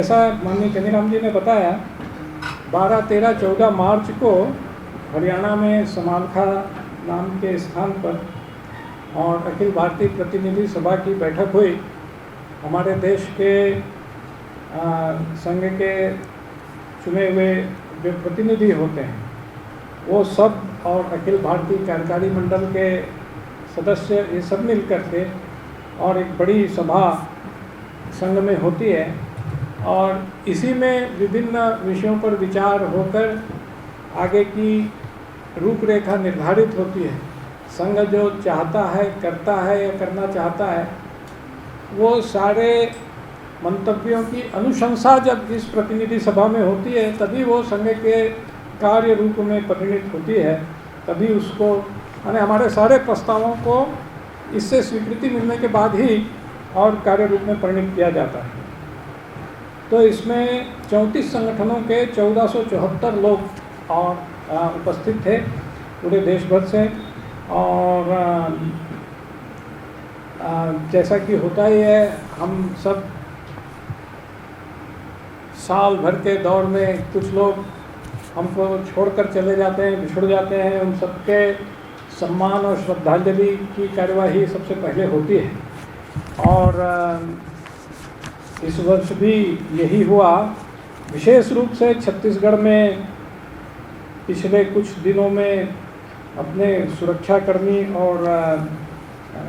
जैसा माननीय चनीराम जी ने बताया, 12, 13, 14 मार्च को हरियाणा में समालखा नाम के स्थान पर और अखिल भारतीय प्रतिनिधि सभा की बैठक हुई। हमारे देश के संघ के चुने हुए जो प्रतिनिधि होते हैं वो सब और अखिल भारतीय कार्यकारी मंडल के सदस्य ये सब मिल कर के और एक बड़ी सभा संघ में होती है और इसी में विभिन्न विषयों पर विचार होकर आगे की रूपरेखा निर्धारित होती है। संघ जो चाहता है, करता है या करना चाहता है, वो सारे मंतव्यों की अनुशंसा जब इस प्रतिनिधि सभा में होती है तभी वो संघ के कार्य रूप में परिणित होती है। तभी उसको यानी हमारे सारे प्रस्तावों को इससे स्वीकृति मिलने के बाद ही और कार्य रूप में परिणित किया जाता है। तो इसमें 34 संगठनों के 1474 लोग और उपस्थित थे पूरे देश भर से। और जैसा कि होता ही है, हम सब साल भर के दौर में कुछ लोग हमको छोड़कर चले जाते हैं, बिछुड़ जाते हैं। उन सबके सम्मान और श्रद्धांजलि की कार्यवाही सबसे पहले होती है और इस वर्ष भी यही हुआ। विशेष रूप से छत्तीसगढ़ में पिछले कुछ दिनों में अपने सुरक्षाकर्मी और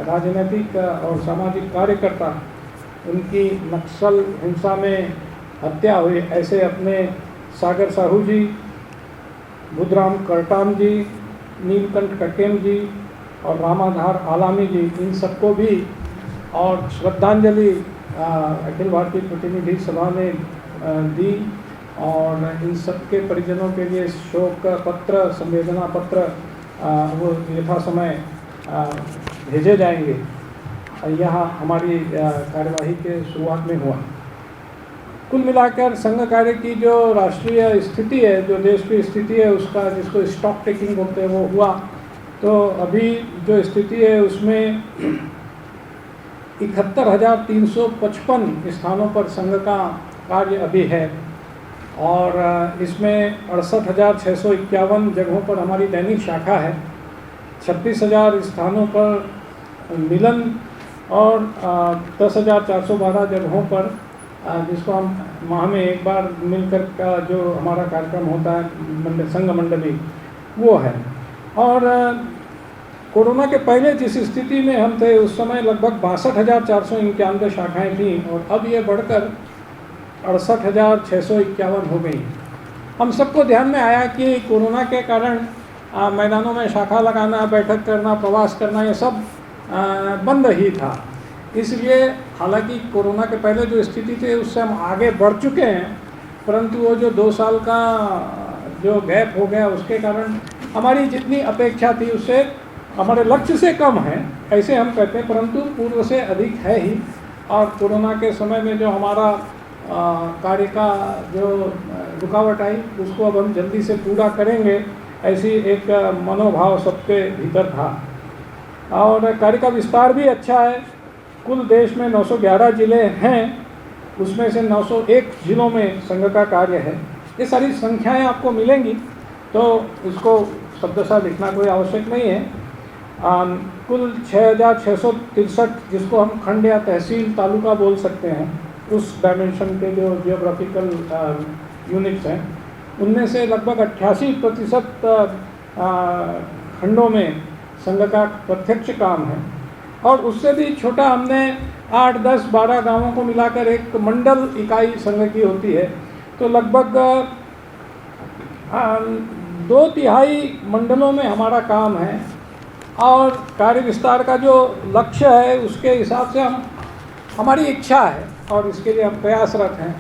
राजनीतिक और सामाजिक कार्यकर्ता उनकी नक्सल हिंसा में हत्या हुई, ऐसे अपने सागर साहू जी, बुधराम करटाम जी, नीलकंठ कटेम जी और रामाधार आलामी जी, इन सबको भी और श्रद्धांजलि अखिल भारतीय प्रतिनिधि सभा ने दी और इन सबके परिजनों के लिए शोक पत्र, संवेदना पत्र वो यथा समय भेजे जाएंगे। यह हमारी कार्यवाही के शुरुआत में हुआ। कुल मिलाकर संघ कार्य की जो राष्ट्रीय स्थिति है, जो देश की स्थिति है, उसका जिसको स्टॉक टेकिंग बोलते हैं वो हुआ। तो अभी जो स्थिति है उसमें 71,355 स्थानों पर संघ का कार्य अभी है और इसमें 68,651 जगहों पर हमारी दैनिक शाखा है, 26,000 स्थानों पर मिलन और 10,412 जगहों पर जिसको हम माह में एक बार मिलकर का जो हमारा कार्यक्रम होता है संघ मंडली वो है। और कोरोना के पहले जिस स्थिति में हम थे उस समय लगभग 62,491 शाखाएं थीं और अब ये बढ़कर 68,651 हो गई। हम सबको ध्यान में आया कि कोरोना के कारण मैदानों में शाखा लगाना, बैठक करना, प्रवास करना, ये सब बंद ही था। इसलिए हालांकि कोरोना के पहले जो स्थिति थी उससे हम आगे बढ़ चुके हैं, परंतु वो जो 2 साल का जो गैप हो गया उसके कारण हमारी जितनी अपेक्षा थी उससे हमारे लक्ष्य से कम है, ऐसे हम कहते हैं, परंतु पूर्व से अधिक है ही। और कोरोना के समय में जो हमारा कार्य का जो रुकावट आई उसको अब हम जल्दी से पूरा करेंगे, ऐसी एक मनोभाव सबके भीतर था। और कार्य का विस्तार भी अच्छा है। कुल देश में 911 जिले हैं, उसमें से 901 जिलों में संघ का कार्य है। ये सारी संख्याएं आपको मिलेंगी, तो इसको शब्दशः लिखना कोई आवश्यक नहीं है। कुल 6,663 जिसको हम खंड या तहसील तालुका बोल सकते हैं, उस डायमेंशन के जो जियोग्राफिकल यूनिट्स हैं, उनमें से लगभग 88% खंडों में संघ का प्रत्यक्ष काम है। और उससे भी छोटा हमने 8, 10, 12 गांवों को मिलाकर एक मंडल इकाई संघ की होती है। तो लगभग 2/3 मंडलों में हमारा काम है। और कार्य विस्तार का जो लक्ष्य है उसके हिसाब से हमारी इच्छा है और इसके लिए हम प्रयासरत हैं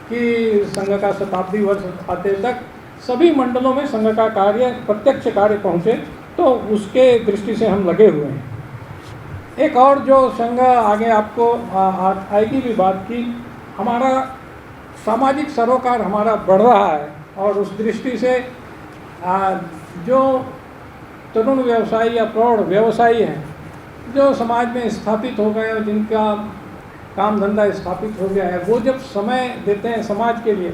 कि संघ का शताब्दी वर्ष आते तक सभी मंडलों में संघ का कार्य, प्रत्यक्ष कार्य पहुँचे, तो उसके दृष्टि से हम लगे हुए हैं। एक और जो संघ आगे आपको आएगी भी बात की, हमारा सामाजिक सरोकार हमारा बढ़ रहा है और उस दृष्टि से जो तरुण व्यवसायी या प्रौढ़ व्यवसायी हैं जो समाज में स्थापित हो गए और जिनका काम धंधा स्थापित हो गया है, वो जब समय देते हैं समाज के लिए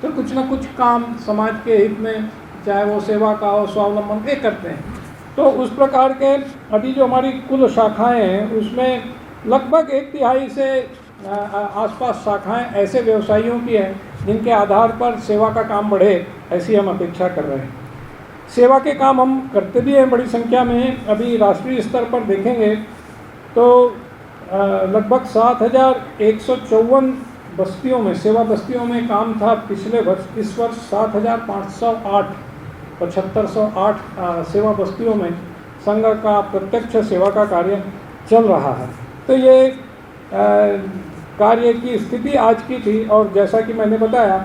तो कुछ ना कुछ काम समाज के हित में, चाहे वो सेवा का हो, स्वावलंबन के करते हैं। तो उस प्रकार के अभी जो हमारी कुल शाखाएं हैं उसमें लगभग 1/3 से आसपास शाखाएं ऐसे व्यवसायियों की हैं जिनके आधार पर सेवा का काम बढ़े, ऐसी हम अपेक्षा कर रहे हैं। सेवा के काम हम करते भी हैं बड़ी संख्या में। अभी राष्ट्रीय स्तर पर देखेंगे तो लगभग 7,154 बस्तियों में, सेवा बस्तियों में काम था पिछले वर्ष। इस वर्ष 7,508 7,508 सेवा बस्तियों में संघ का प्रत्यक्ष सेवा का कार्य चल रहा है। तो ये कार्य की स्थिति आज की थी, और जैसा कि मैंने बताया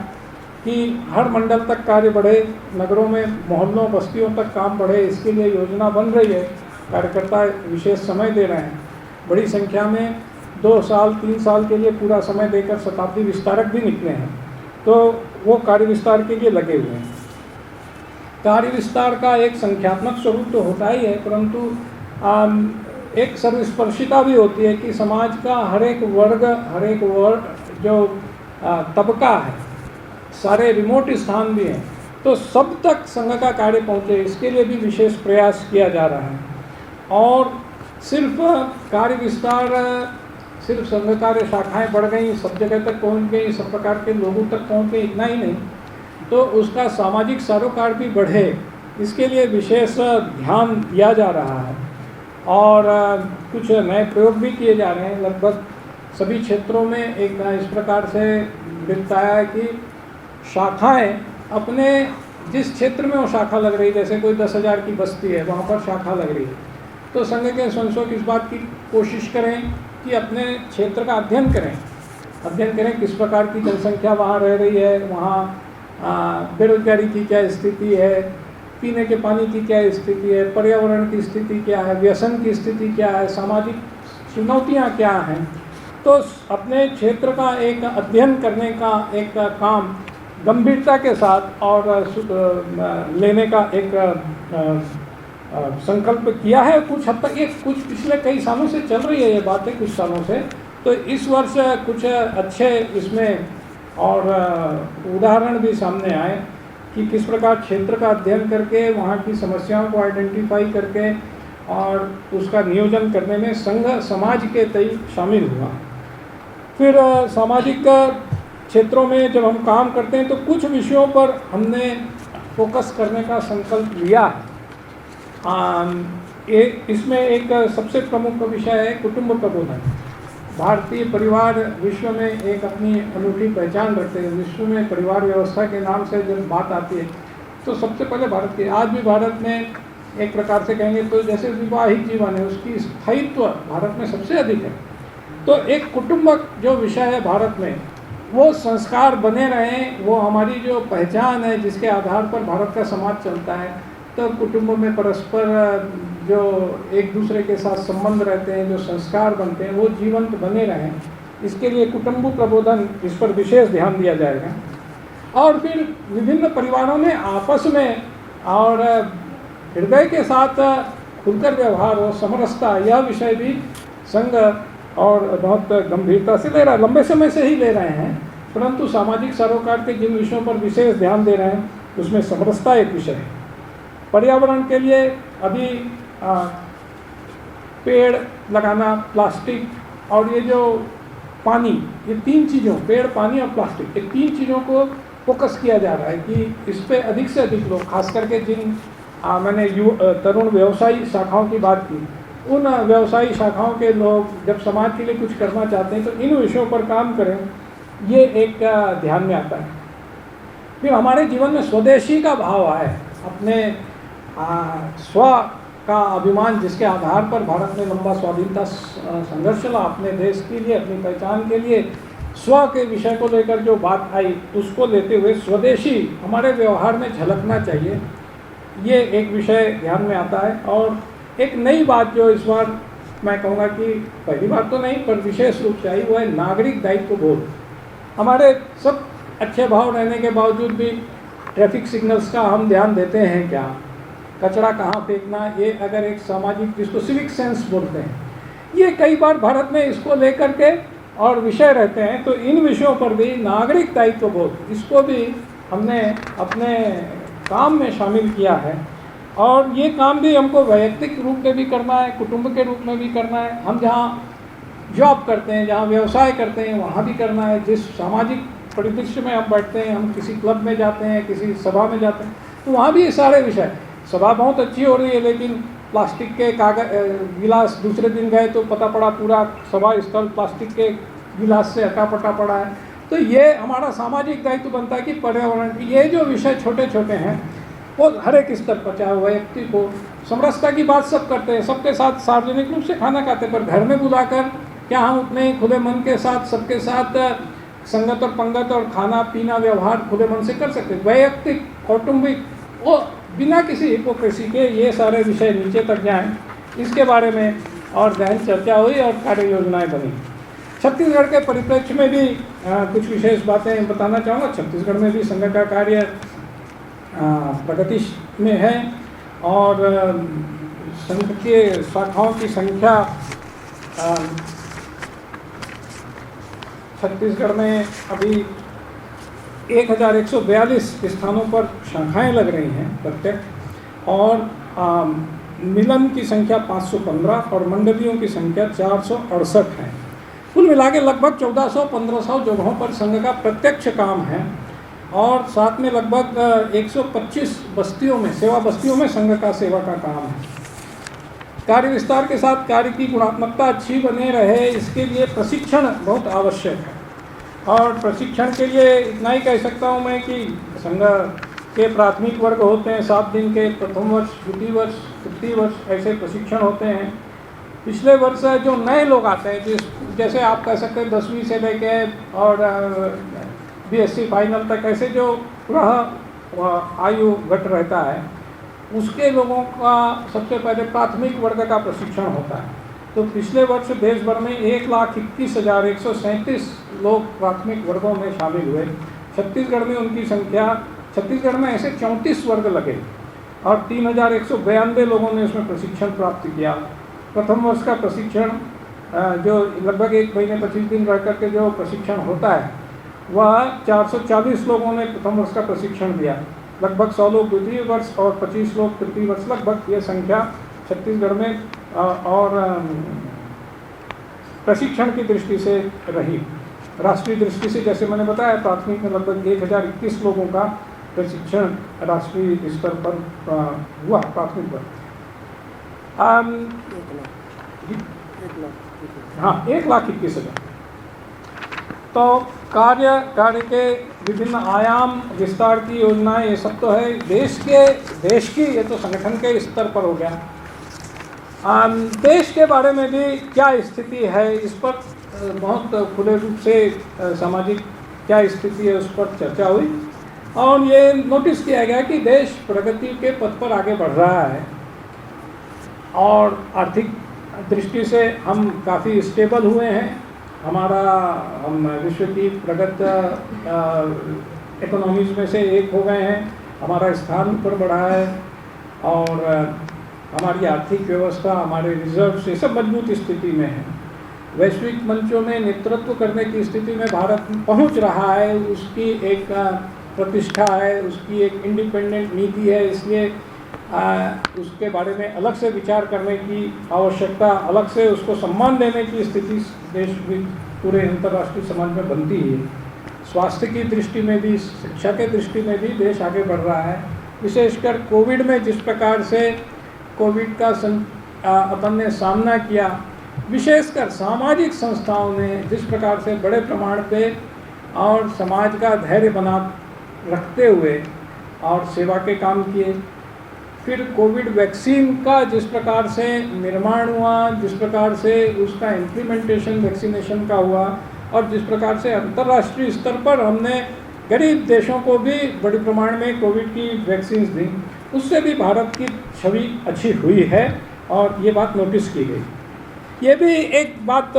कि हर मंडल तक कार्य बढ़े, नगरों में, मोहल्लों, बस्तियों तक काम बढ़े, इसके लिए योजना बन रही है। कार्यकर्ता विशेष समय दे रहे हैं, बड़ी संख्या में 2 साल 3 साल के लिए पूरा समय देकर शताब्दी विस्तारक भी निकले हैं, तो वो कार्य विस्तार के लिए लगे हुए हैं। कार्य विस्तार का एक संख्यात्मक स्वरूप तो होता ही है, परंतु एक सर्वस्पर्शिता भी होती है कि समाज का हर एक वर्ग जो तबका है, सारे रिमोट स्थान भी हैं, तो सब तक संघ का कार्य पहुँचे, इसके लिए भी विशेष प्रयास किया जा रहा है। और सिर्फ कार्य विस्तार, सिर्फ संघ कार्य शाखाएँ बढ़ गई, सब जगह तक पहुँच गई, सब प्रकार के लोगों तक पहुँच गई, इतना ही नहीं, तो उसका सामाजिक सरोकार भी बढ़े, इसके लिए विशेष ध्यान दिया जा रहा है। और कुछ नए प्रयोग भी किए जा रहे हैं। लगभग सभी क्षेत्रों में एक इस प्रकार से दिखता है कि शाखाएं अपने जिस क्षेत्र में वो शाखा लग रही है, जैसे कोई 10,000 की बस्ती है, वहाँ पर शाखा लग रही है, तो संघ के स्वयंसेवक इस बात की कोशिश करें कि अपने क्षेत्र का अध्ययन करें किस प्रकार की जनसंख्या वहाँ रह रही है, वहाँ बेरोजगारी की क्या स्थिति है, पीने के पानी की क्या स्थिति है, पर्यावरण की स्थिति क्या है, व्यसन की स्थिति क्या है, सामाजिक चुनौतियाँ क्या हैं। तो अपने क्षेत्र का एक अध्ययन करने का एक काम गंभीरता के साथ और लेने का एक संकल्प किया है। कुछ हद तक, एक कुछ पिछले कई सालों से चल रही है ये बातें, कुछ सालों से। तो इस वर्ष कुछ अच्छे इसमें और उदाहरण भी सामने आए कि किस प्रकार क्षेत्र का अध्ययन करके, वहाँ की समस्याओं को आइडेंटिफाई करके और उसका नियोजन करने में संघ समाज के तय शामिल हुआ। फिर सामाजिक क्षेत्रों में जब हम काम करते हैं तो कुछ विषयों पर हमने फोकस करने का संकल्प लिया है। इसमें एक सबसे प्रमुख विषय है कुटुंब प्रबोधन। भारतीय परिवार विश्व में एक अपनी अनूठी पहचान रखते हैं। विश्व में परिवार व्यवस्था के नाम से जब बात आती है तो सबसे पहले भारत की, आज भी भारत में एक प्रकार से कहेंगे तो जैसे विवाहिक जीवन है, उसकी स्थायित्व भारत में सबसे अधिक है। तो एक कुटुंबक जो विषय है भारत में, वो संस्कार बने रहें, वो हमारी जो पहचान है जिसके आधार पर भारत का समाज चलता है। तो कुटुंब में परस्पर जो एक दूसरे के साथ संबंध रहते हैं, जो संस्कार बनते हैं, वो जीवंत बने रहें, इसके लिए कुटुंब प्रबोधन, इस पर विशेष ध्यान दिया जाएगा। और फिर विभिन्न परिवारों में आपस में और हृदय के साथ खुलकर व्यवहार हो, समरसता, यह विषय भी संघ और बहुत गंभीरता से ले रहा है, लंबे समय से ही ले रहे हैं। परंतु सामाजिक सरोकार के जिन विषयों पर विशेष ध्यान दे रहे हैं उसमें समरसता एक विषय है। पर्यावरण के लिए अभी पेड़ लगाना, प्लास्टिक और ये जो पानी, ये 3 चीज़ों, पेड़, पानी और प्लास्टिक, ये 3 चीज़ों को फोकस किया जा रहा है कि इस पे अधिक से अधिक लोग, खास करके जिन मैंने तरुण व्यवसायी शाखाओं की बात की, उन व्यवसायी शाखाओं के लोग जब समाज के लिए कुछ करना चाहते हैं तो इन विषयों पर काम करें, ये एक ध्यान में आता है। फिर हमारे जीवन में स्वदेशी का भाव आए, अपने स्व का अभिमान, जिसके आधार पर भारत में लंबा स्वाधीनता संघर्ष चला अपने देश के लिए, अपनी पहचान के लिए। स्व के विषय को लेकर जो बात आई उसको लेते हुए स्वदेशी हमारे व्यवहार में झलकना चाहिए, ये एक विषय ध्यान में आता है। और एक नई बात जो इस बार मैं कहूँगा कि पहली बार तो नहीं पर विशेष रूप से आई, वो है नागरिक दायित्व बोध। हमारे सब अच्छे भाव रहने के बावजूद भी ट्रैफिक सिग्नल्स का हम ध्यान देते हैं क्या, कचरा कहाँ फेंकना, ये अगर एक सामाजिक, जिसको सिविक सेंस बोलते हैं, ये कई बार भारत में इसको लेकर के और विषय रहते हैं, तो इन विषयों पर भी नागरिक दायित्व बोध, इसको भी हमने अपने काम में शामिल किया है। और ये काम भी हमको वैयक्तिक रूप में भी करना है, कुटुंब के रूप में भी करना है, हम जहाँ जॉब करते हैं, जहाँ व्यवसाय करते हैं, वहाँ भी करना है, जिस सामाजिक परिदृश्य में हम बैठते हैं, हम किसी क्लब में जाते हैं, किसी सभा में जाते हैं, तो वहाँ भी ये सारे विषय। सभा बहुत अच्छी हो रही है, लेकिन प्लास्टिक के गिलास, दूसरे दिन गए तो पता पड़ा पूरा सभा स्थल प्लास्टिक के गिलास से अटापटा पड़ा है। तो ये हमारा सामाजिक दायित्व बनता है कि पर्यावरण की ये जो विषय छोटे छोटे हैं वो हर एक स्तर पर, चाहे व्यक्ति को, समरसता की बात सब करते हैं, सबके साथ सार्वजनिक रूप से खाना खाते हैं, पर घर में बुलाकर क्या हम उतने ही खुले मन के साथ सबके साथ संगत और पंगत और खाना पीना व्यवहार खुले मन से कर सकते हैं? वैयक्तिक, कौटुंबिक, वो बिना किसी हिपोक्रेसी के ये सारे विषय नीचे तक जाएं, इसके बारे में और गहन चर्चा हुई और कार्य योजनाएँ बनी। छत्तीसगढ़ के परिप्रेक्ष्य में भी कुछ विशेष बातें बताना चाहूँगा। छत्तीसगढ़ में भी संघ का कार्य प्रगति में है और संघ के शाखाओं की संख्या छत्तीसगढ़ में अभी 1142 स्थानों पर शाखाएं लग रही हैं प्रत्येक, और मिलन की संख्या 515 और मंडलियों की संख्या 468 है। कुल मिला के लगभग 1400-1500 जगहों पर संघ का प्रत्यक्ष काम है और साथ में लगभग 125 बस्तियों में, सेवा बस्तियों में संघ का सेवा का काम है। कार्य विस्तार के साथ कार्य की गुणात्मकता अच्छी बने रहे, इसके लिए प्रशिक्षण बहुत आवश्यक है। और प्रशिक्षण के लिए इतना ही कह सकता हूँ मैं कि संघ के प्राथमिक वर्ग होते हैं 7 दिन के, प्रथम वर्ष, द्वितीय वर्ष, तृतीय वर्ष, ऐसे प्रशिक्षण होते हैं। पिछले वर्ष जो नए लोग आते हैं, जैसे आप कह सकते हैं 10वीं से लेके और BSc फाइनल तक, ऐसे जो पूरा आयु घट रहता है, उसके लोगों का सबसे पहले प्राथमिक वर्ग का प्रशिक्षण होता है। तो पिछले वर्ष देश भर में 1,21,137 लोग प्राथमिक वर्गों में शामिल हुए। छत्तीसगढ़ में उनकी संख्या, छत्तीसगढ़ में ऐसे 34 वर्ग लगे और 3,192 लोगों ने उसमें प्रशिक्षण प्राप्त किया। प्रथम वर्ष का प्रशिक्षण जो लगभग 1 महीने 25 दिन रह करके जो प्रशिक्षण होता है, वह 440 लोगों ने प्रथम वर्ष का प्रशिक्षण दिया, लगभग 100 लोग द्वितीय वर्ष और 25 लोग तृतीय वर्ष, लगभग ये संख्या छत्तीसगढ़ में और प्रशिक्षण की दृष्टि से रही। राष्ट्रीय दृष्टि से जैसे मैंने बताया, प्राथमिक में लगभग 1021 लोगों का प्रशिक्षण राष्ट्रीय स्तर पर हुआ प्राथमिक पर। हाँ, 1,21,000। तो कार्य के विभिन्न आयाम, विस्तार की योजनाएं, ये सब तो है देश की, ये तो संगठन के स्तर पर हो गया। देश के बारे में भी क्या स्थिति है, इस पर बहुत खुले रूप से सामाजिक क्या स्थिति है उस पर चर्चा हुई और ये नोटिस किया गया कि देश प्रगति के पथ पर आगे बढ़ रहा है और आर्थिक दृष्टि से हम काफ़ी स्टेबल हुए हैं। हम विश्व की प्रगत इकोनॉमीज में से एक हो गए हैं, हमारा स्थान ऊपर बढ़ा है और हमारी आर्थिक व्यवस्था, हमारे रिजर्व, ये सब मजबूत स्थिति में है। वैश्विक मंचों में नेतृत्व करने की स्थिति में भारत पहुंच रहा है, उसकी एक प्रतिष्ठा है, उसकी एक इंडिपेंडेंट नीति है, इसलिए उसके बारे में अलग से विचार करने की आवश्यकता, अलग से उसको सम्मान देने की स्थिति देश में, पूरे अंतर्राष्ट्रीय समाज में बनती है। स्वास्थ्य की दृष्टि में भी, शिक्षा के दृष्टि में भी देश आगे बढ़ रहा है। विशेषकर कोविड में जिस प्रकार से कोविड का अपन ने सामना किया, विशेषकर सामाजिक संस्थाओं ने जिस प्रकार से बड़े प्रमाण पे और समाज का धैर्य बना रखते हुए और सेवा के काम किए। फिर कोविड वैक्सीन का जिस प्रकार से निर्माण हुआ, जिस प्रकार से उसका इम्प्लीमेंटेशन वैक्सीनेशन का हुआ और जिस प्रकार से अंतर्राष्ट्रीय स्तर पर हमने गरीब देशों को भी बड़े प्रमाण में कोविड की वैक्सीन दी, उससे भी भारत की छवि अच्छी हुई है और ये बात नोटिस की गई। ये भी एक बात,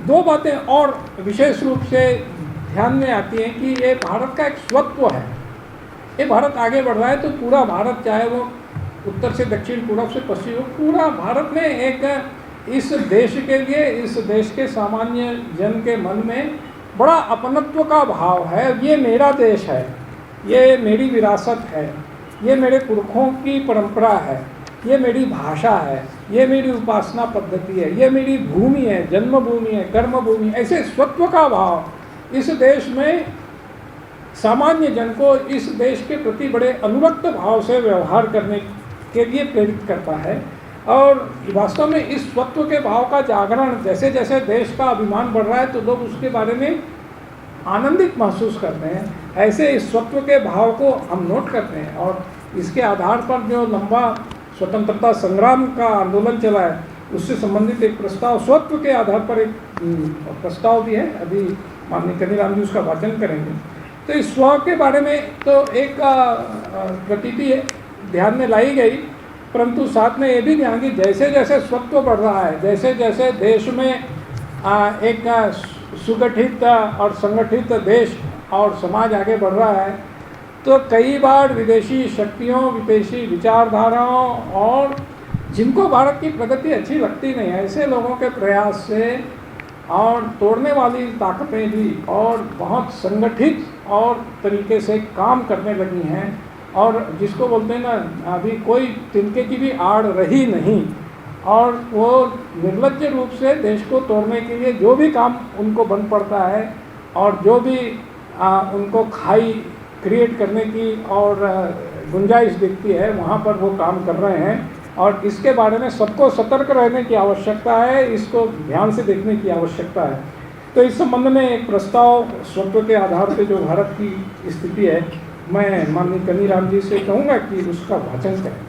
दो बातें और विशेष रूप से ध्यान में आती हैं कि ये भारत का एक स्वत्व है। ये भारत आगे बढ़ रहा है तो पूरा भारत, चाहे वो उत्तर से दक्षिण, पूर्व से पश्चिम, पूरा भारत में एक इस देश के लिए, इस देश के सामान्य जन के मन में बड़ा अपनत्व का भाव है। ये मेरा देश है, ये मेरी विरासत है, ये मेरे पुरखों की परंपरा है, ये मेरी भाषा है, ये मेरी उपासना पद्धति है, ये मेरी भूमि है, जन्मभूमि है, कर्मभूमि, ऐसे स्वत्व का भाव इस देश में सामान्य जन को इस देश के प्रति बड़े अनुरक्त भाव से व्यवहार करने के लिए प्रेरित करता है। और वास्तव में इस स्वत्व के भाव का जागरण जैसे जैसे देश का अभिमान बढ़ रहा है तो लोग उसके बारे में आनंदित महसूस करते हैं। ऐसे इस स्वत्व के भाव को हम नोट करते हैं और इसके आधार पर जो लंबा स्वतंत्रता संग्राम का आंदोलन चला है उससे संबंधित एक प्रस्ताव, स्वत्व के आधार पर एक प्रस्ताव भी है, अभी माननीय कनीराम जी उसका वाचन करेंगे। तो इस स्व के बारे में तो एक प्रतीति ध्यान में लाई गई, परंतु साथ में ये भी ध्यान कि जैसे जैसे स्वत्व बढ़ रहा है, जैसे जैसे देश में एक सुगठित और संगठित देश और समाज आगे बढ़ रहा है, तो कई बार विदेशी शक्तियों, विदेशी विचारधाराओं और जिनको भारत की प्रगति अच्छी लगती नहीं है, ऐसे लोगों के प्रयास से और तोड़ने वाली ताकतें भी और बहुत संगठित और तरीके से काम करने लगी हैं। और जिसको बोलते हैं ना, अभी कोई तिनके की भी आड़ रही नहीं, और वो निर्लज्ज रूप से देश को तोड़ने के लिए जो भी काम उनको बन पड़ता है और जो भी उनको खाई क्रिएट करने की और गुंजाइश दिखती है वहाँ पर वो काम कर रहे हैं। और इसके बारे में सबको सतर्क रहने की आवश्यकता है, इसको ध्यान से देखने की आवश्यकता है। तो इस संबंध में एक प्रस्ताव स्वत्व के आधार पे जो भारत की स्थिति है, मैं माननीय कनीराम जी से कहूँगा कि उसका वाचन करें।